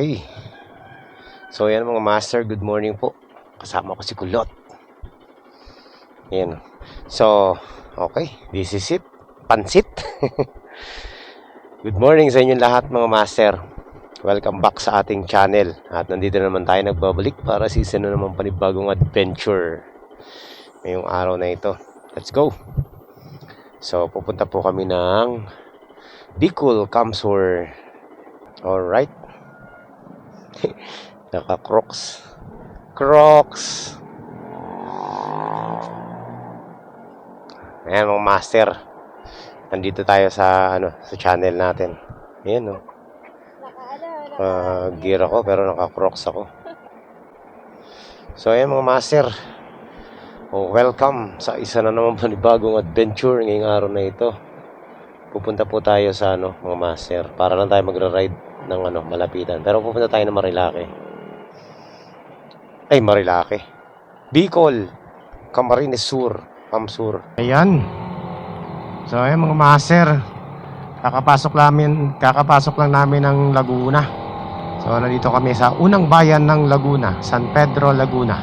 Okay. So yan mga master, good morning po. Kasama ko si Kulot. Yan. So, okay. This is it. Pansit. Good morning sa inyong lahat mga master. Welcome back sa ating channel. At nandito naman tayo nagbabalik para sa isa na naman panibagong adventure ngayong araw na ito. Let's go. So, pupunta po kami ng Bicol, Camsur. Alright. Naka-crocs. Crocs. Ayan mga master. Nandito tayo sa sa channel natin. Ayan oh. Gear ako pero naka-crocs ako. So ayan mga master. Welcome sa isa na naman panibagong adventure ngayong araw na ito. Pupunta po tayo sa mga master. Para lang tayo magra-ride ng malapitan. Pero pupunta tayo ng Marilake. Ay, Marilake. Bicol, Camarines Sur, Camsur. Ayan. So, ayan mga master. Kakapasok lang namin ng Laguna. So, nandito kami sa unang bayan ng Laguna, San Pedro, Laguna.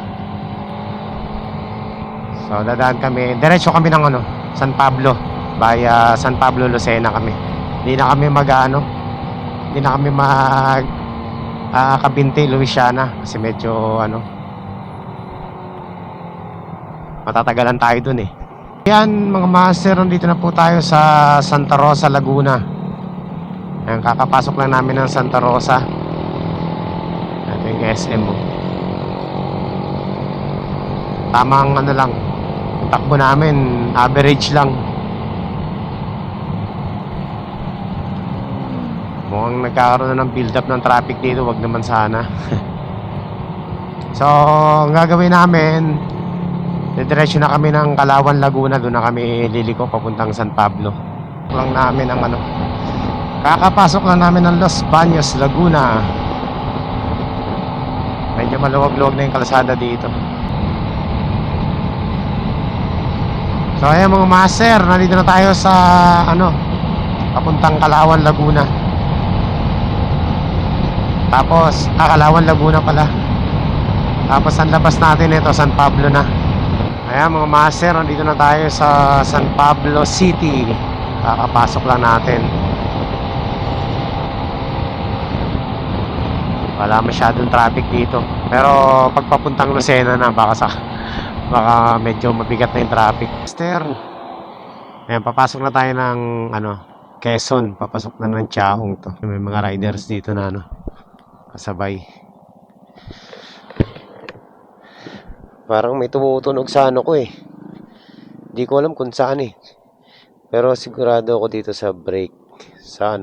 So, dadaan kami. Diretso kami ng San Pablo. Via San Pablo, Lucena kami. Hindi na kami Kabinte, Luisiana. Kasi medyo matatagalan tayo dun eh. Yan mga master, nandito na po tayo sa Santa Rosa, Laguna. Ayan, kakapasok lang namin ng Santa Rosa. Ito yung SM mo. Tamang lang, yung takbo namin average lang. Mukhang nagkakaroon na ng build up ng traffic dito. Wag naman sana. So ang gagawin namin, diretso na kami ng Kalawan, Laguna. Doon na kami liliko papuntang San Pablo. Lang namin ang kakapasok lang namin ng Los Baños, Laguna. Medyo maluwag-luwag na yung kalsada dito. So ayan mga master, nandito na tayo sa papuntang Kalawan, Laguna. Tapos Kalawan, Laguna pala. Tapos ang labas natin ito, San Pablo na. Ayan mga master, nandito na tayo sa San Pablo City. Kakapasok lang natin. Wala masyadong traffic dito. Pero pagpapuntang Lucena na, baka medyo mabigat na yung traffic. Master, ayan, papasok na tayo ng Quezon. Papasok na ng Chaong to. May mga riders dito na kasabay. Parang may tumutunog sa ko eh. Hindi ko alam kung saan eh. Pero sigurado ako dito sa brake. Sa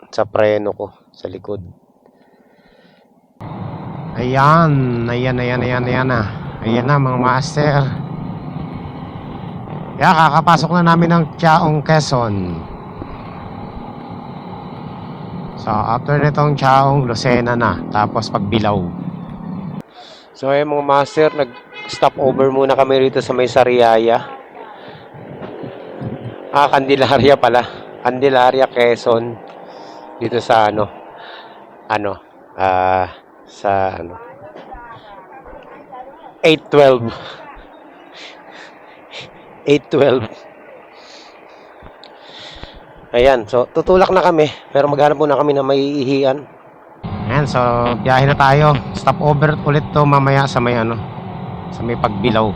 sa preno ko. Sa likod. Ayan na. Ayan na mga master. Kakapasok na namin ng Chaong, Quezon. So after nitong Chaong, Lucena na. Tapos Pagbilao. So ayun mga master, nag-stop over muna kami rito sa may Sariaya. Candelaria pala. Candelaria, Quezon. Dito sa sa 812. Ayan, so tutulak na kami. Pero maghanap muna kami na may ihian. Ayan, so biyahe na tayo. Stop over ulit to mamaya sa may sa may Pagbilao.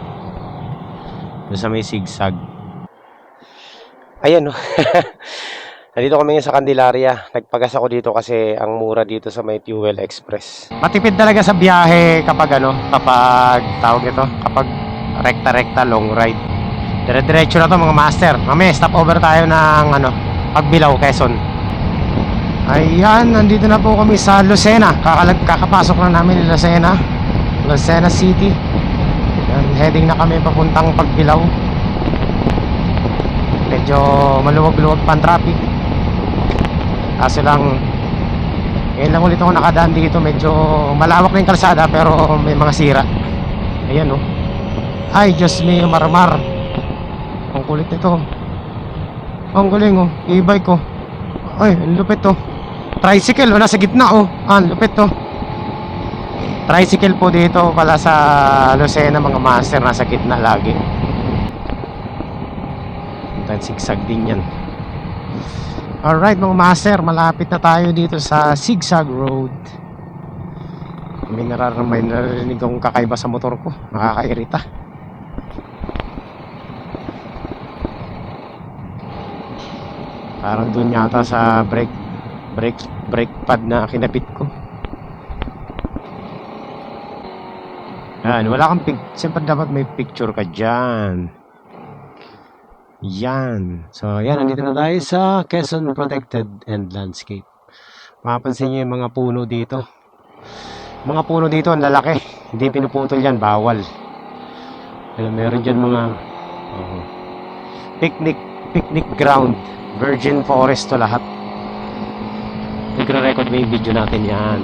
Doon sa may Sigsag. Ayan Nandito kami ngayon sa Candelaria. Nagpagas ako dito kasi ang mura dito sa may Fuel Express. Matipid talaga sa biyahe kapag kapag rekta-rekta long ride. Dire-diretso na to mga master. Mamaya stop over tayo ng Pagbilao, Quezon. Ayan, nandito na po kami sa Lucena. Kakapasok lang namin ng Lucena City. Ayan, heading na kami papuntang Pagbilao. Medyo maluwag-luwag pa ang traffic. Kaso lang, ngayon lang ulit ako nakadaan dito. Medyo malawak na yung kalsada pero may mga sira. Ayan Ay, Diyos me, marmar. Ang kulit nito. Ang galing e-bike ko. Ay, ang lupit to. Tricycle, nasa gitna oh. Ang lupit to. Tricycle po dito pala sa Lucena mga master, nasa gitna lagi. Sigsag din yan. Alright mga master, malapit na tayo dito sa Zigzag Road. May narinig akong kakaiba sa motor ko. Nakakairita. Parang dun yata sa brake pad na kinapit ko. Yan, wala kang siyempre dapat may picture ka dyan. Yan. So, yan. Nandito na tayo sa Quezon Protected and Landscape. Mapapansin nyo yung mga puno dito. Mga puno dito, ang lalaki. Hindi pinuputol yan. Bawal. Meron dyan mga picnic ground. Virgin forest to lahat. Nagre-record may video natin yan.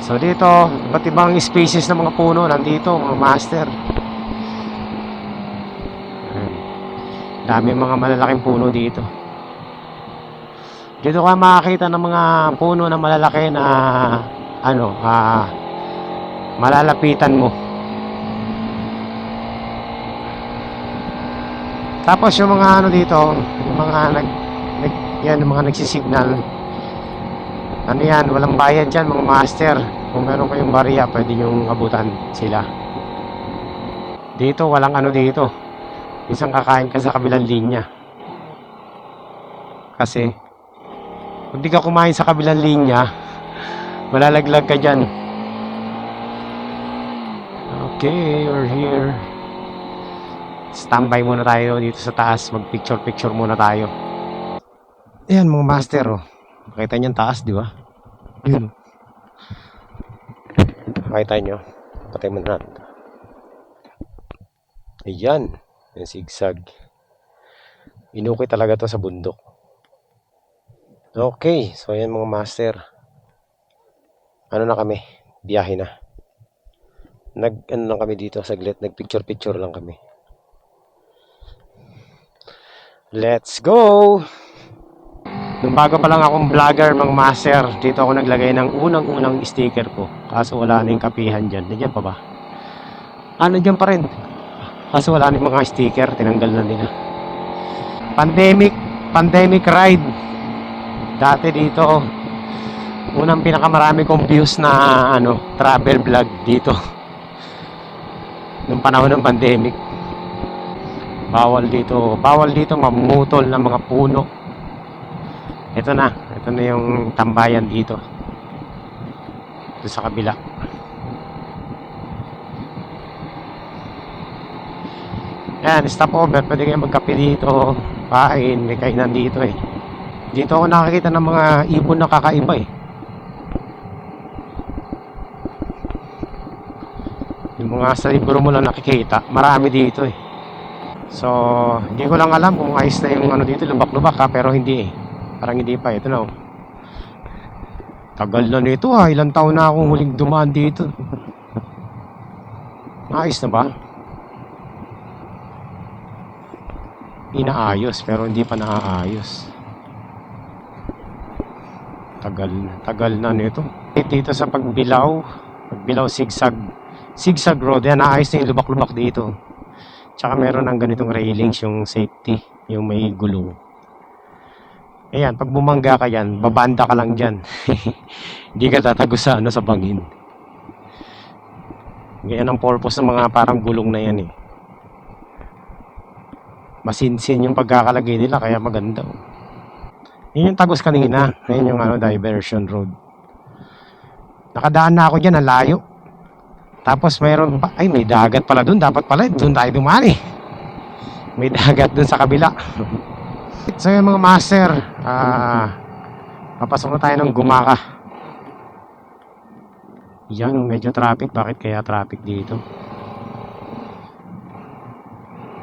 So, dito, iba't ibang species ng mga puno nandito, mga master. Dami mga malalaking puno dito. Dito ka makakita ng mga puno na malalaki na malalapitan mo. Tapos yung mga dito, yung mga yung mga nagsisignal. Ano yan, walang bayad dyan mga master. Kung meron kayong barya, pwede nyo abutan sila. Dito, walang dito. Isang kakain ka sa kabilang linya. Kasi kung di ka kumain sa kabilang linya, malalaglag ka dyan. Okay, we're here. Standby muna tayo dito sa taas. Mag picture muna tayo. Ayan mga master oh. Makita niyan taas, di ba? Yun. Makita nyo. Patay mo na. Ayan. Yung zigzag. Inukay talaga to sa bundok. Okay. So, ayan mga master. Ano na kami? Biyahe na. Ano lang kami dito saglit. Nag-picture lang kami. Let's go! Nung bago pa lang akong vlogger mga master, dito ako naglagay ng unang sticker ko. Kaso wala na yung kapihan dyan. Nandiyan pa ba? Nandiyan pa rin. Kaso wala na yung mga sticker. Tinanggal na nila. Pandemic ride. Dati dito, unang pinakamarami kong views na travel vlog dito. Nung panahon ng pandemic. Bawal dito mamutol ng mga puno. Ito na yung tambayan dito. Ito sa kabila. Yan, stopover. Pwede kayo magkape dito. Kain, may kainan dito eh. Dito ako nakakita ng mga ibon na kakaiba eh. Yung mga sa libro mo lang nakikita, marami dito eh. So, hindi ko lang alam kung ayos na yung dito, lubak-lubak ha, pero hindi eh. Parang hindi pa, ito na oh. Tagal na nito ha, ilang taon na akong huling dumaan dito. Ayos na ba? Inaayos, pero hindi pa naaayos. Tagal na nito. Dito sa Pagbilao Zigzag Road, yan, naayos na yung lubak-lubak dito. Tsaka meron ng ganitong railings, yung safety, yung may gulong. Ayan, pag bumangga ka yan, babanda ka lang dyan. Hindi ka tatagos sa bangin. Ganyan ang purpose ng mga parang gulong na yan eh. Masinsin yung pagkakalagay nila, kaya maganda. Yun yung tagos kanina. Ayan yung diversion road. Nakadaan na ako dyan, ang layo. Tapos mayroon pa, may dagat pala dun. Dapat pala, dun tayo dumali. May dagat dun sa kabila. So yung mga master, papasok na tayo ng Gumaka. Yan, medyo traffic. Bakit kaya traffic dito?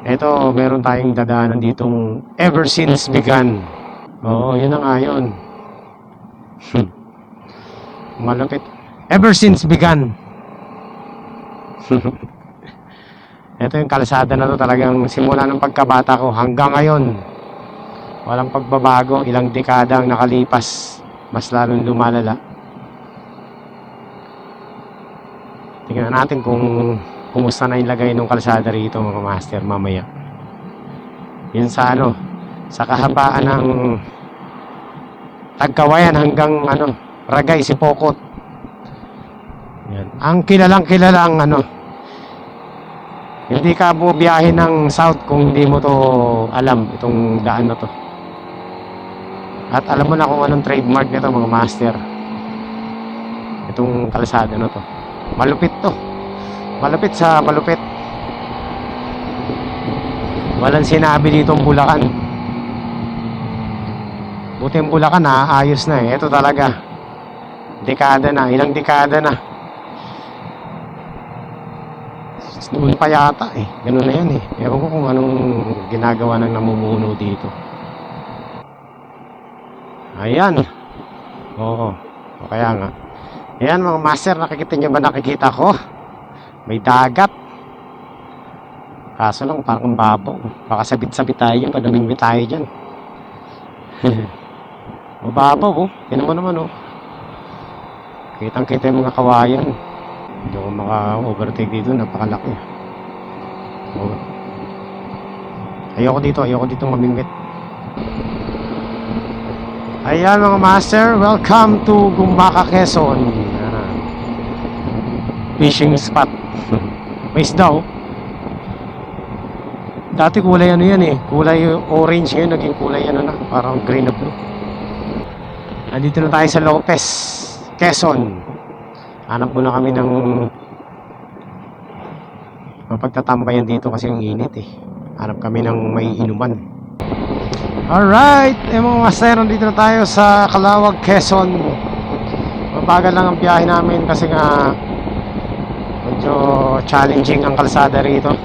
Eto, meron tayong dadaanan ditong Ever Since Begun. Oo, yun na nga yun. Malapit. Ever Since Begun. Ito yung kalsada na to, talagang simula ng pagkabata ko hanggang ngayon. Walang pagbabago, ilang dekada ang nakalipas, mas lalong lumalala. Tingnan natin kung kumusta na yung lagay ng kalsada rito mga master mamaya. Yun sa ano, sa kahabaan ng Tagkawayan hanggang ano, Ragay, Sipokot. Yan. Ang kilalang ano, hindi ka bubiyahe ng south kung hindi mo to alam, itong daan na to. At alam mo na kung anong trademark nito mga master. Itong kalsada na to. Malupit to. Malupit sa malupit. Walang sinabi ditong Bulacan. Buti yung Bulacan ayos na eh. Ito talaga. Dekada na. Ilang dekada na. Noon pa yata eh. Ganun na yan eh. Ewan ko kung anong ginagawa ng namumuno dito. Ayan. Oo. O kaya nga. Ayan mga master, nakikita nyo ba nakikita ko? May dagat. Kaso lang parang babaw. Baka sabit-sabit tayo. Padaming tayo dyan. Mababaw oh. Yan naman oh. Kitang-kita yung mga kawayan. Hindi ako maka-overtake dito. Napakalaki. Oh. Ayoko dito mamingwit. Ayan mga master, welcome to Gumaca, Quezon. Fishing spot. May isda oh. Dati kulay ano yan eh. Kulay orange ngayon, naging kulay ano na. Parang green na blue. Nandito na tayo sa Lopez, Quezon. Hanap muna kami ng mapagtatambayan dito kasi ang init eh. Hanap kami ng may inuman. Alright, mga master, nandito na tayo sa Calawag, Quezon. Mabagal lang ang biyahe namin kasi nga medyo challenging ang kalsada rito.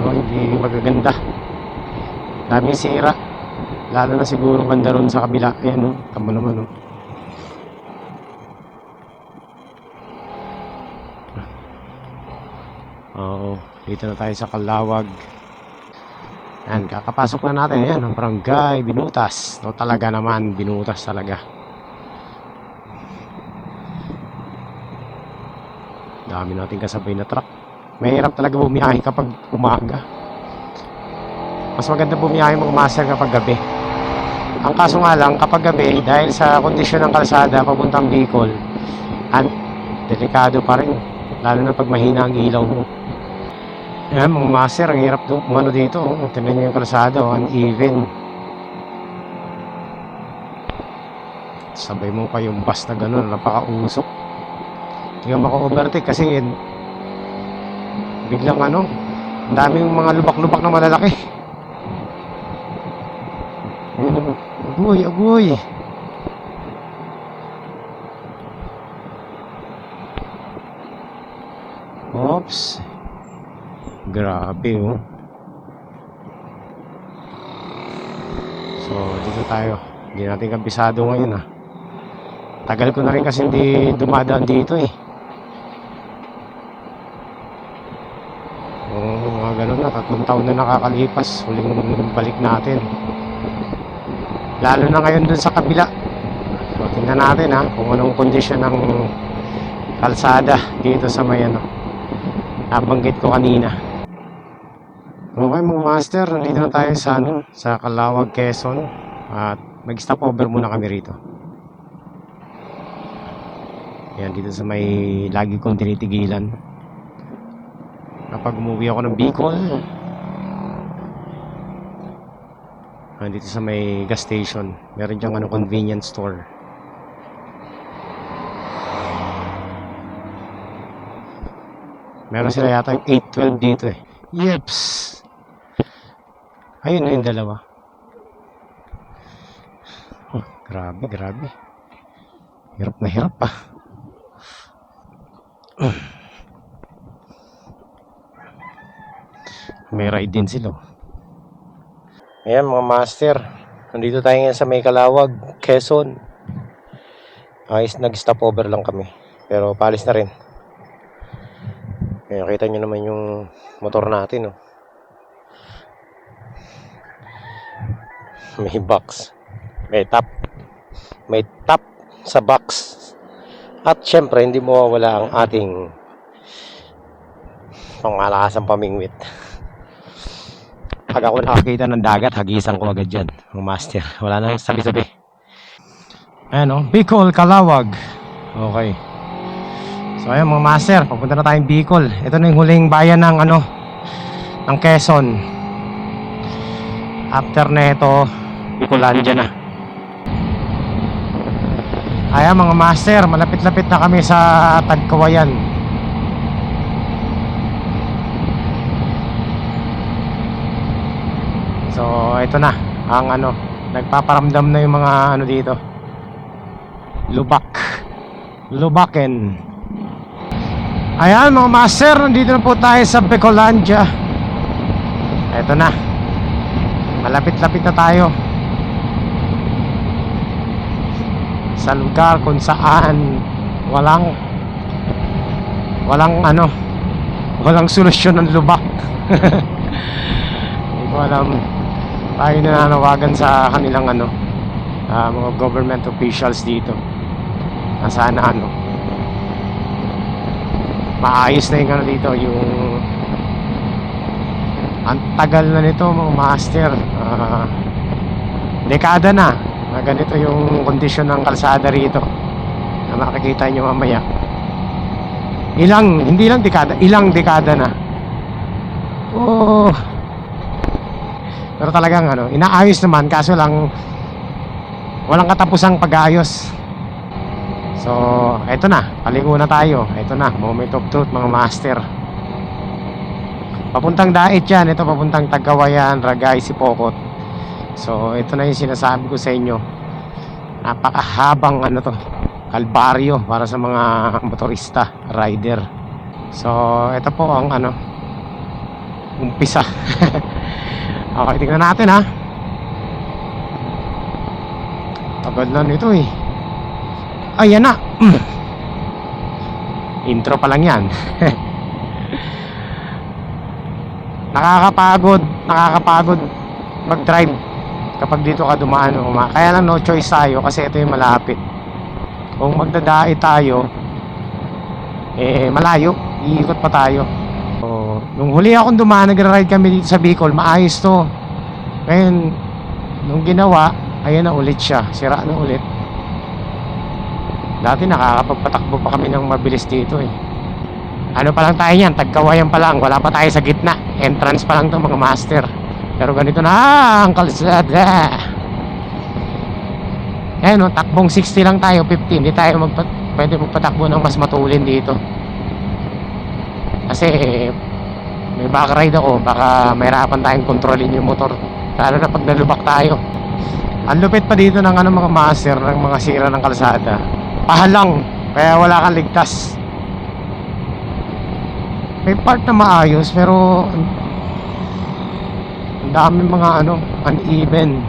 Hindi magaganda. Daming sira. Lalo na siguro banda ron sa kabila. Ayan tama naman Oo, dito na tayo sa Calawag. Yan, kakapasok na natin. Yan, ang barangay Binutas. Talaga naman, Binutas talaga. Dami natin kasabay na truck. Mahirap talaga bumiyahe kapag umaga. Mas maganda bumiyahe mga master kapag gabi. Ang kaso nga lang, kapag gabi, dahil sa kondisyon ng kalsada papuntang Bicol, delikado pa rin. Lalo na pag mahina ang ilaw mo. Ayan mga master, ang hirap umano dito. Tignan nyo yung kalsada, uneven. Sabay mo pa yung bus na gano'n, napakausok. Hindi ka maka-overtake kasi biglang ang daming mga lubak-lubak na malalaki. Agoy. Oops. Grabe So dito tayo. Hindi natin kabisado ngayon Tagal ko na rin kasi hindi dumadaan dito eh. Mga ganun na, 3 taon na nakakalipas. Huling balik natin. Lalo na ngayon dun sa kabila. So tingnan natin kung anong kondisyon ng kalsada dito sa may nabanggit ko kanina. Okay mga master, nandito na tayo sa Calawag, Quezon. At mag-stop over muna kami rito. Yan, dito sa may lagi kong tinitigilan. Kapag umuwi ako ng Bicol, dito sa may gas station, meron diyang convenience store. Meron sila yata yung 812 dito eh. Yeps. Ayun na yung dalawa. Grabe. Hirap na hirap May ride din sila. Ayan mga master, nandito tayo ngayon sa may Calawag, Quezon. Nag-stop over lang kami, pero paalis na rin. Ayan, kita nyo naman yung motor natin may box, may top sa box. At syempre hindi mawawala ang ating pangmalakasang pamingwit. Pag ako nakakita ng dagat, hagisan ko agad dyan, ang master. Wala nang sabi-sabi. Ayan o, Bicol, Calawag. Okay. So ayan mga master, papunta na tayong Bicol. Ito na yung huling bayan ng ng Quezon. After na ito, Bicolandia na. Ayan mga master, malapit-lapit na kami sa Tagkawayan. So ito na ang nagpaparamdam na yung mga dito, Lubaken. Ayan mga master, nandito na po tayo sa Bicolandia. Ito na, malapit-lapit na tayo sa lugar kung saan walang solusyon ng lubak. Hindi ko alam. Tayo nananawagan sa kanilang mga government officials dito na sana maayos na yung dito, yung ang tagal na nito mga master, dekada na ganito yung kondisyon ng kalsada rito na makikita nyo mamaya. Hindi lang dekada, ilang dekada na. Oh, pero talagang inaayos naman, kaso lang walang katapusang pag-aayos. So eto na, palingo na tayo. Eto na, moment of truth mga master. Papuntang Dait yan, ito papuntang Tagkawayan, Ragay, Sipokot. So ito na yung sinasabi ko sa inyo. Napakahabang kalbaryo para sa mga motorista, rider. So ito po ang umpisa. Okay, tingnan natin ha. Tagal na nito eh. Ayan na. Intro pa lang yan. Nakakapagod mag-drive kapag dito ka dumaan. Kaya lang no choice tayo kasi ito yung malapit. Kung magdadait tayo, malayo, iikot pa tayo. So, nung huli akong dumaan, nagra-ride kami dito sa Bicol, maayos to. Ngayon, nung ginawa, ayan na ulit siya, sira na ulit. Dati nakakapagpatakbo pa kami ng mabilis dito eh. Ano pa lang tayo yan, Tagkawayan pa lang, wala pa tayo sa gitna. Entrance pa lang to mga master. Pero ganito na ang kalsada. Ayan takbong 60 lang tayo, 50. Hindi tayo pwede magpatakbo ng mas matulin dito. Kasi may back ride ako, baka mahirapan tayong kontrolin yung motor. Lalo na pag nalubak tayo. Ang lupit pa dito ng mga master, ng mga sira ng kalsada. Pahalang, kaya wala kang ligtas. May part na maayos pero ang dami mga uneven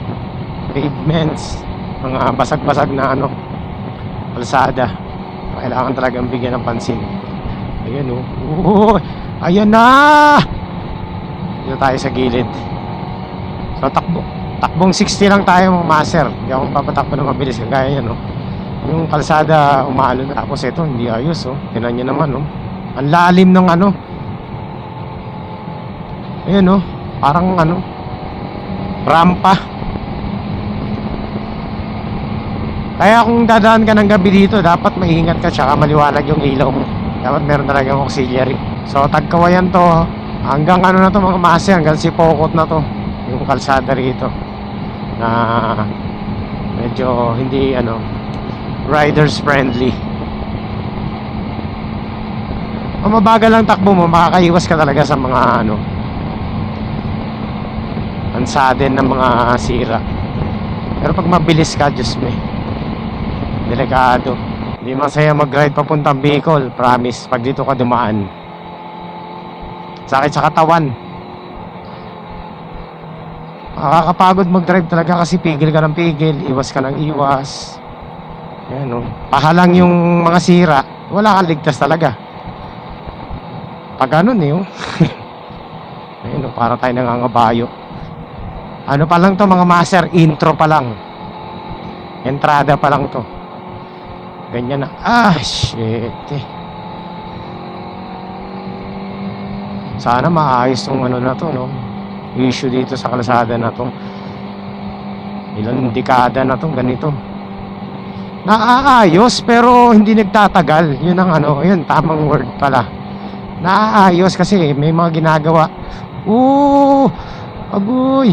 pavements, mga basag-basag na kalsada. Kailangan talagang bigyan ng pansin. Ayan ayan na. Dito tayo sa gilid. So takbong 60 lang tayo mga master. Hindi ako papatakbo na mabilis kaya yan yung kalsada umalo na. Tapos ito hindi ayos Tingnan nyo naman ang lalim ng ayan parang rampa. Kaya kung dadaan ka ng gabi dito, dapat maingat ka, tsaka maliwanag yung ilaw mo. Dapat meron talagang auxiliary. So Tagkawayan to, hanggang na to mga master, hanggang Sipokot na to yung kalsada rito na medyo hindi riders friendly. Kung mabagal lang takbo mo, makakaiwas ka talaga sa mga unsadden na mga sira. Pero pag mabilis ka, Diyos me, delikado. Hindi masaya mag-ride papuntang Bicol, promise. Pag dito ka dumaan, sakit sa katawan. Nakakapagod mag-drive talaga kasi pigil ka ng pigil, iwas ka ng iwas. Ayan pahalang yung mga sira, wala kang ligtas talaga. Pag ganun ayun para tayo nangangabayo. Ano pa lang to mga master, intro pa lang. Entrada pa lang to. Ganyan na. Shit eh. Sana maayos tong ano na to, no? Issue dito sa kalsada na to. Ilang dekada na to ganito. Naaayos pero hindi nagtatagal. Yun ang ano, yun tamang word pala. Naaayos kasi may mga ginagawa. Agoy.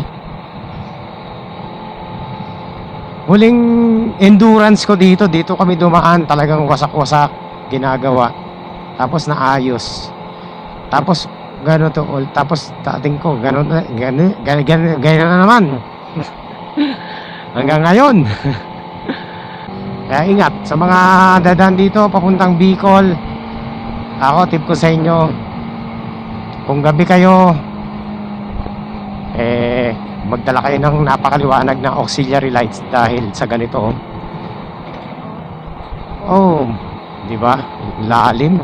Huling endurance ko dito kami dumaan, talagang wasak-wasak ginagawa. Tapos naayos. Tapos gano'n to, tapos dating ko gano'n na naman. Hanggang ngayon. Kaya ingat sa mga dadaan dito papuntang Bicol. Ako tip ko sa inyo, kung gabi kayo magdala kayo ng napakaliwanag na auxiliary lights dahil sa ganito. Di ba? Lalim.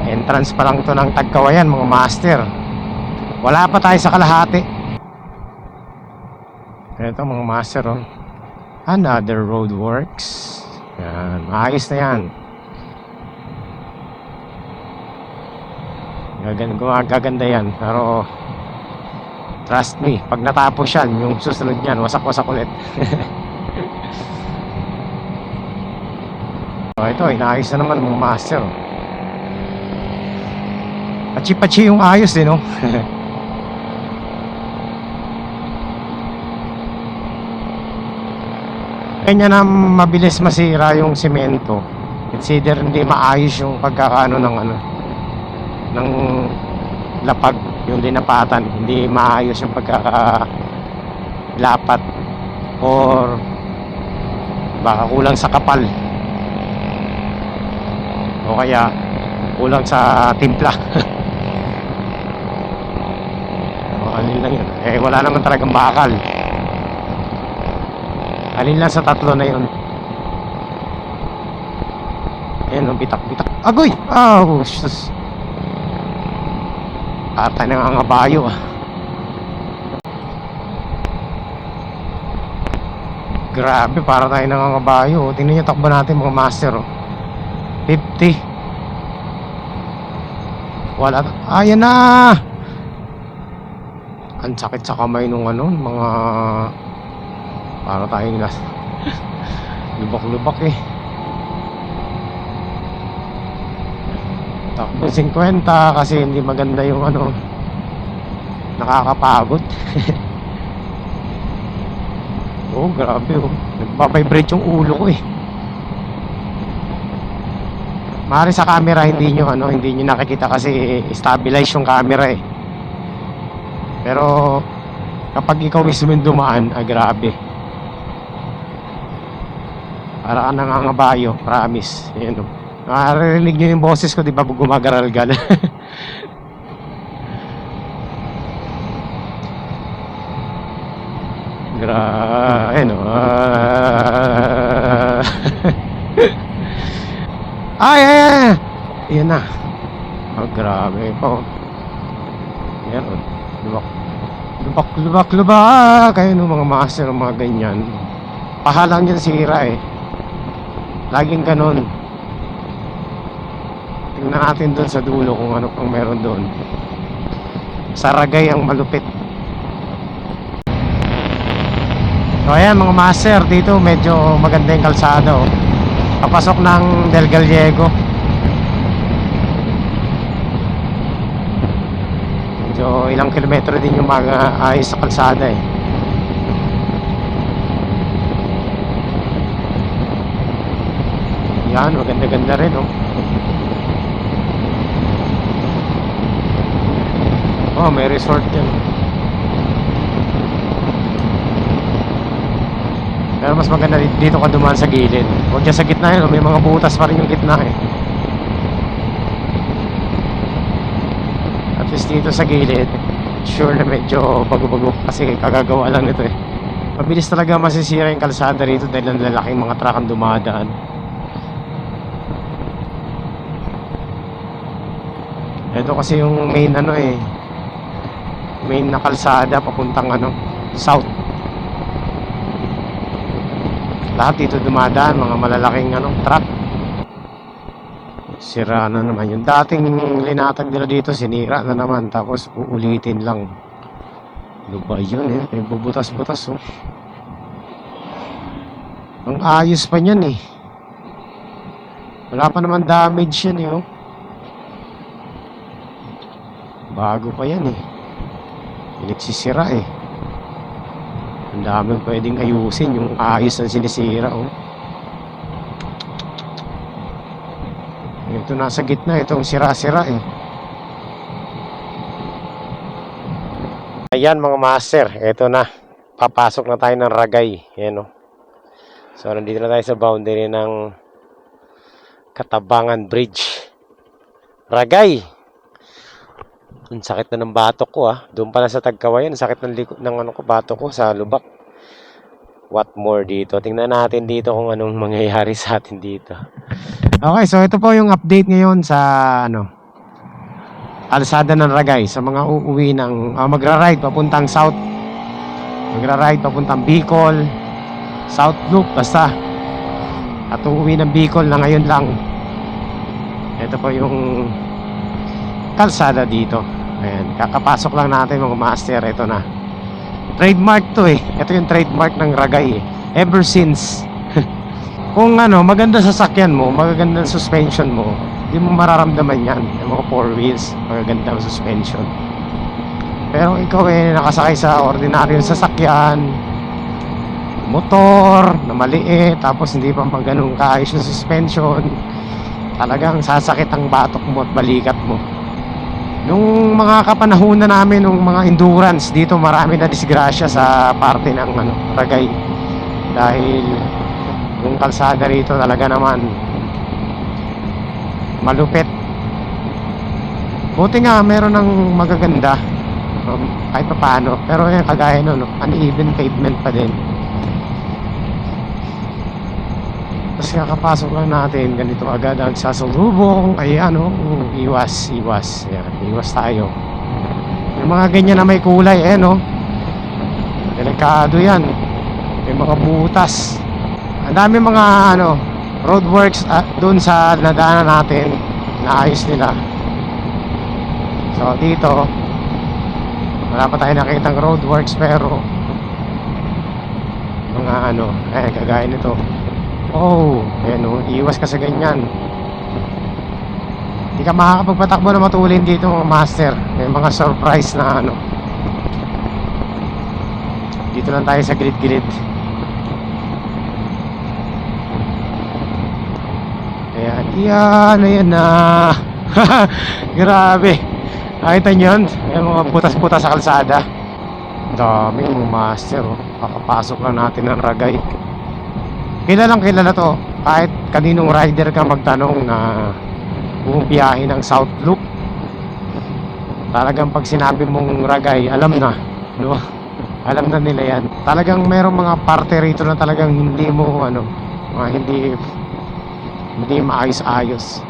Entrance pa lang to ng Tagkawayan mga master. Wala pa tayo sa kalahati. Ito mga master, another roadworks. Yan, ayos na yan. Gaganda yan. Pero trust me, pag natapos yan, yung susunod yan, wasak-wasak ulit. Ito, inaayos na naman mga master. Pachi-pachi yung ayos din, no? Kanya na mabilis masira yung semento. It's either hindi maayos yung pagkakaano ng lapag, yung linapatan, hindi maayos yung pagkakalapat, or baka kulang sa kapal, o kaya kulang sa timpla. Alin lang yun, wala naman talagang bakal. Alin lang sa tatlo na yun. Ayan, bitak-bitak. Agoy! Sus. Atay nangangabayo Grabe, para tayo nangangabayo. Tingnan nyo takbo natin mga master, 50. Wala. Ayan na. Ang sakit sa kamay nung mga para tayo nila lubak-lubak Takbo 50 kasi hindi maganda yung nakakapagod. Grabe nagbabibrate yung ulo ko Mari sa camera hindi nyo nakikita kasi stabilize yung camera pero kapag ikaw mismo dumaan, grabe. Para ka nangangabayo, promise. Ayan Nakarinig nyo yung boses ko, di ba? Gumagaral-gal. Ayan Ay! Ayan na. Grabe po. Ayan Lubak. Kayo nung mga master, mga ganyan. Pahalang yan sira Laging ganun. Tingnan natin doon sa dulo kung ano pang meron doon. Saragay ang malupit. So ayan mga master, dito medyo maganda yung kalsada Papasok ng Del Gallego. Medyo ilang kilometro din yung mga ayos sa kalsada Yan, maganda-ganda rin may resort yan. Pero mas maganda dito ka dumaan sa gilid. Huwag dyan sa gitna may mga butas pa rin yung gitna At least dito sa gilid, sure na medyo bago-bago kasi kagagawa lang ito Mabilis talaga masisira yung kalsada rito dahil ang lalaking mga truck ang dumadaan. Ito kasi yung main main na kalsada papuntang south. Lahat dito dumadaan, mga malalaking truck. Sira na naman yung dating linatag nila dito, sinira na naman, tapos uulitin lang. Ano ba yun eh? Bubutas-butas oh. Ang ayos pa niyan eh. Wala pa naman damage yan eh oh. Bago pa yan eh. Pinagsisira eh. Ang daming pwedeng ayusin, yung ayos na sinisira oh. Ito nasa gitna, itong sira-sira eh. Ayan mga master, ito na. Papasok na tayo ng Ragay. Ayan o. So nandito na tayo sa boundary ng Katabangan Bridge. Ragay! Ang sakit na ng batok ko ah. Doon pala sa Tagkawayan, sakit ng likod ng batok ko sa lubak. What more dito? Tingnan natin dito kung anong mangyayari sa atin dito. Okay, so ito po yung update ngayon sa kalsada ng Ragay sa mga uuwi ng magra-ride papuntang south. Magra-ride papuntang Bicol, South Loop basta. At uuwi ng Bicol na ngayon lang. Ito po yung kalsada dito. Ayan, kakapasok lang natin mga master. Ito na. Trademark to eh. Ito yung trademark ng Ragay eh. Ever since. Kung maganda sasakyan mo, magaganda suspension mo, hindi mo mararamdaman yan. Yung mga 4 wheels, magaganda suspension. Pero ikaw nakasakay sa ordinaryong sasakyan, motor, na maliit, tapos hindi pa ganun kaayos yung suspension, talagang sasakit ang batok mo at balikat mo. Nung mga kapanahunan namin, nung mga endurance, dito marami na disgrasya sa parte ng Ragay. Dahil yung kalsada rito talaga naman malupit. Buti nga meron ng magaganda kahit pa paano. Pero yung kagaya uneven pavement pa din. Tapos kakapasok lang natin, ganito agad ang sasalubong. Ay iwas. Yan, iwas tayo. Yung mga ganyan na may kulay delikado yan. May mga butas. Ang dami mga roadworks doon sa nadaanan natin, naayos nila. So dito wala pa tayo nakitang roadworks, pero mga kagaya nito. Iwas ka sa ganyan. Hindi ka makakapagpatakbo na matulin dito mga master. May mga surprise na dito lang tayo sa gilid-gilid. Ayan na. Grabe. Nakita nyo yun? Ayan, mga butas-butas sa kalsada. Dami mga master Kakapasok lang natin ng Ragay. Kilala to. Kahit kaninong rider ka magtanong na bumiyahe ng South Loop, talagang pag sinabi mong Ragay, alam na, no? Alam na nila yan. Talagang mayroong mga parte rito na talagang hindi mo hindi maayos-ayos.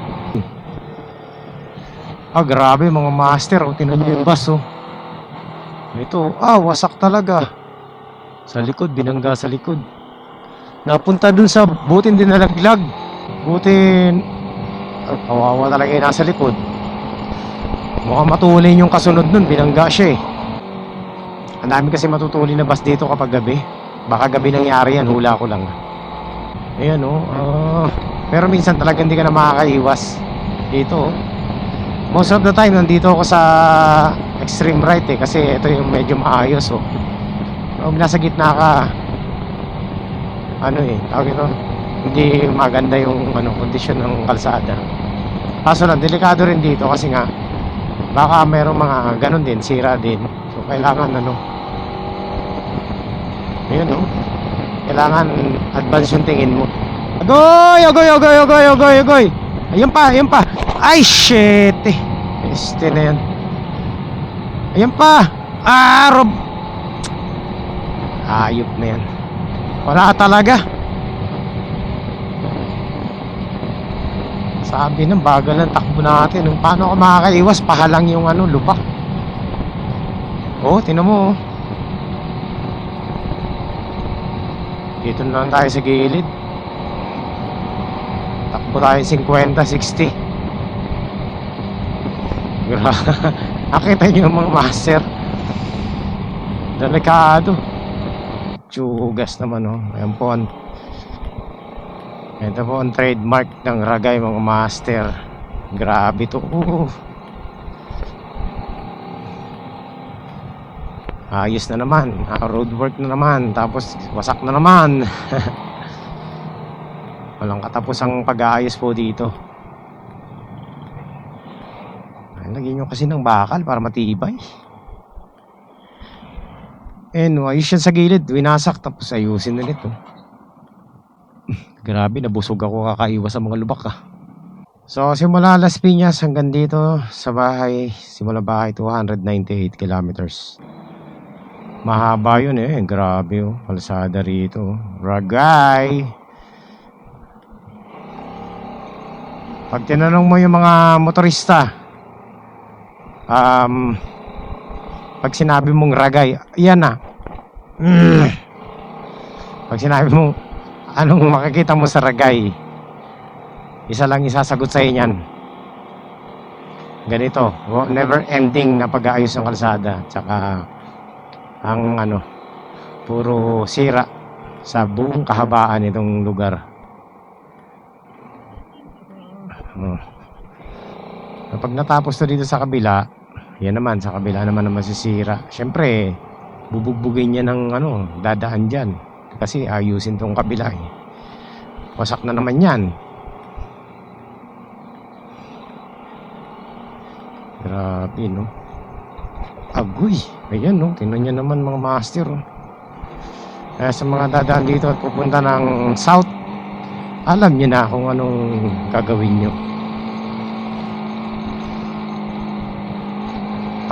Grabe mga master. Tingnan nyo yung bus Ito, wasak talaga. Sa likod, binangga sa likod. Napunta dun sa butin din nalaglag. Butin kawawa talaga yung nasa likod. Mukhang matulin yung kasunod nun, binangga siya eh. Ang dami kasi matutulin na bus dito kapag gabi. Baka gabi nangyari yan, hula ko lang. Ayan pero minsan talaga hindi ka na makakaiwas dito Most of the time nandito ako sa extreme right kasi ito yung medyo maayos Pag nasa gitna ka, tawag ito, hindi maganda yung kondisyon ng kalsada. Kaso lang, delikado rin dito kasi nga baka mayroong mga ganun din, sira din. So kailangan kailangan advance yung tingin mo. Agoy! Ayan pa. Ay, shit Este na yan. Ayan pa. Ayop na yan. Wala talaga. Sabi ng bagal ng takbo natin. Paano ako makakaiwas? Pahalang yung lubak. Oh, tinan mo. Oh. Dito na lang tayo sa gilid. Takbo tayo 50, 60. Nakita nyo yung mga master. Delikado. Tsugas naman, oh. Ayan po ang, ito po ang trademark ng Ragay, mga master. Grabe to. Ayos na naman. Roadwork na naman. Tapos wasak na naman. Walang katapusang pag-aayos po dito. Lagyan nyo kasi ng bakal para matibay. Ayos yan sa gilid. Winasak tapos ayusin ulit, oh. Grabe, nabusog ako kakaiwas sa mga lubak, ah. So simula Las Piñas hanggang dito sa bahay, simula bahay 298 kilometers. Mahaba yun, eh. Grabe, oh. Kalsada rito, oh. Ragay. Pag tinanong mo yung mga motorista, pag sinabi mong Ragay, yan na. Pag sinabi mong anong makikita mo sa Ragay, isa lang isasagot sa inyan. Ganito, never ending na pag-aayos ng kalsada. Tsaka ang puro sira sa buong kahabaan itong lugar. Kapag natapos na dito sa kabila, yan naman, sa kabila naman na masisira. Siyempre, bubugbugin niya ng dadaan dyan. Kasi ayusin tong kabila, eh. Wasak na naman yan. Grabe, no? Agoy. Ayan, no? Tingnan nyo naman, mga master, oh. Kaya sa mga dadaan dito at pupunta ng south, alam nyo na kung anong gagawin nyo.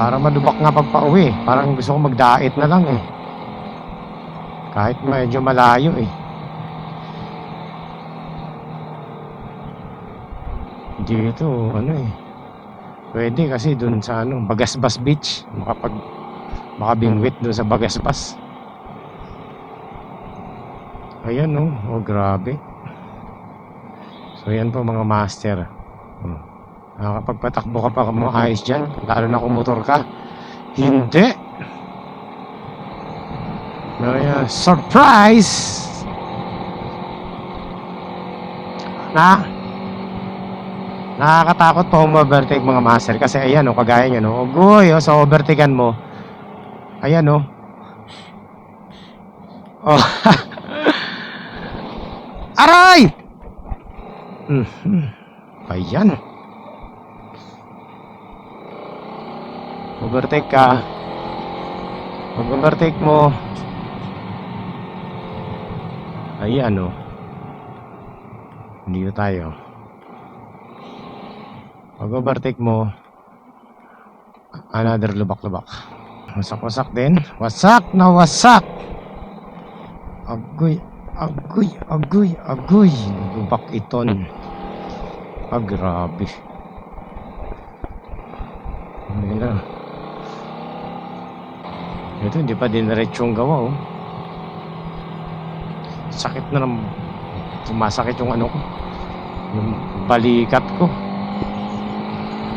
Para malubak nga pagpa-uwi. Parang gusto ko magdait na lang, eh. Kahit medyo malayo, eh. Dito, pwede kasi dun sa Bagasbas Beach. Makabingwit dun sa Bagasbas. Ayan, no? Oh, grabe. So, yan po, mga master. Nakakapagpatakbo ka pa maayos dyan, lalo na kung motor ka. Hindi. Surprise! Nakakatakot po overtake, mga master. Kasi ayan, kagaya nyo, no? Ugoy, sa overtakean mo. Ayan, no? Oh. Aray! Ayan. Overtake ka. Pag overtake mo, ayan, oh. Dito tayo. Pag overtake mo, another lubak-lubak. Wasak-wasak din. Wasak na wasak. Agoy, agoy, agoy, agoy. Lubak iton. Grabe. Ayan na. Ito, hindi pa din diretsong gawa, oh. Sakit na ng sumasakit yung yung balikat ko.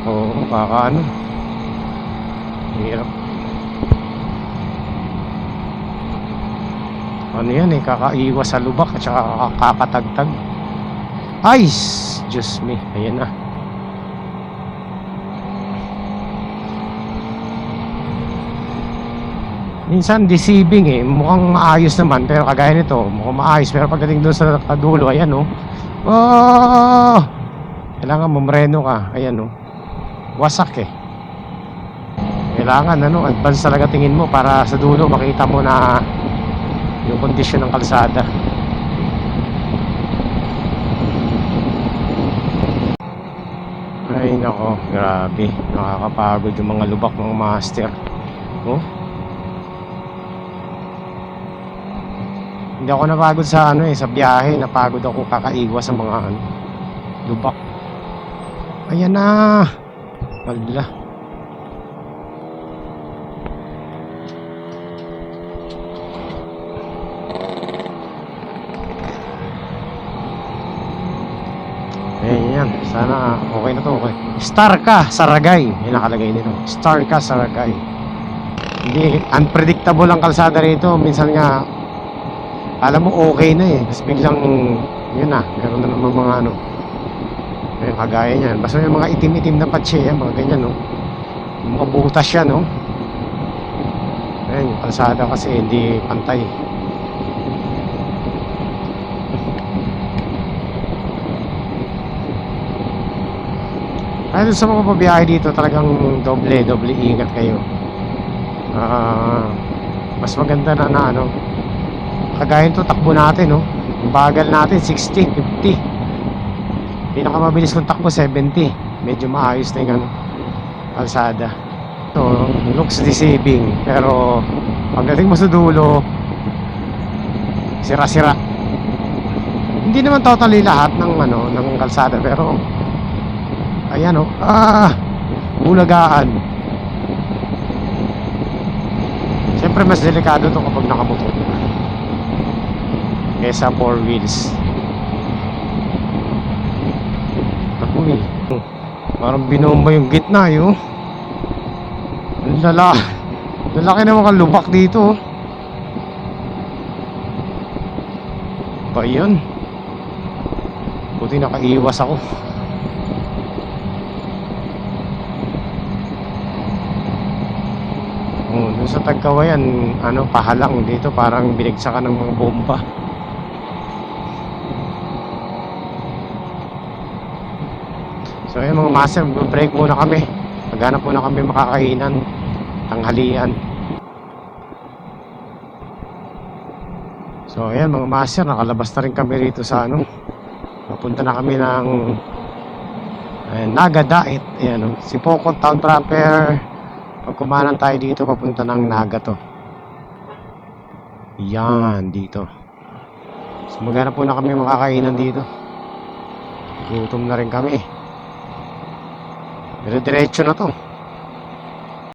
Oo, hirap. Yan, kakaiwas sa lubak at saka kakatagtag. Ay, Diyos me, ayan na. Minsan deceiving, eh. Mukhang maayos naman, pero kagaya nito, mukhang maayos, pero pagdating doon sa kadulo, ayan, oh. Oh! Kailangan mamreno ka, ayan, oh. Wasak, eh. Kailangan, advance talaga tingin mo para sa dulo makita mo na yung kondisyon ng kalsada. Ay, nako, grabe. Nakakapagod yung mga lubak, mga master. Oh? Hindi ako napagod sa sa biyahe. Napagod ako kakaiwas sa mga lubak. Ayan na. Wala. Ayan, sana okay na to, okay. Star ka, Saragay. Yan nakalagay nito. Star ka, Saragay. Hindi, unpredictable ang kalsada rito. Minsan nga, alam mo okay na eh. Tapos biglang, yun na, meron na naman mga ano. Ayun, kagaya niyan. Basta may mga itim-itim na patse, mga ganyan, no. Mga butas yan, no. Ayun, yung kalsada kasi hindi pantay. Ay, sa mga pabiyahe dito, talagang doble ingat kayo. Mas maganda na ano, kagaya nito, takbo natin, no? Ang bagal natin, 60, 50. Pinakamabilis kong takbo, 70. Medyo maayos na yung ano, kalsada. So, looks deceiving. Pero, pagdating mo sa dulo, sira-sira. Hindi naman totally lahat ng ano, ng kalsada, pero ayan o, bulagaan. Siyempre mas delikado to kapag nakamotor kesa 4 wheels. Ako parang binomba yung gitna yun. Ang lalaki naman kang lubak dito. Pa yun, buti nakaiwas ako. Doon sa Tagkawayan, ano, pahalang dito, parang binigsakan ng mga bomba. So ayun mga master, break muna kami. Maghanap muna kami makakainan, tanghalian. So ayan mga master, nakalabas na rin kami rito sa ano. Papunta na kami ng Naga Dait. Ayan, si Poco Town Trapper. Pag kumanan tayo dito, papunta ng Naga to. Yan, dito. So maghanap po na kami makakainan dito. Gutom na rin kami. Pero diretso na to.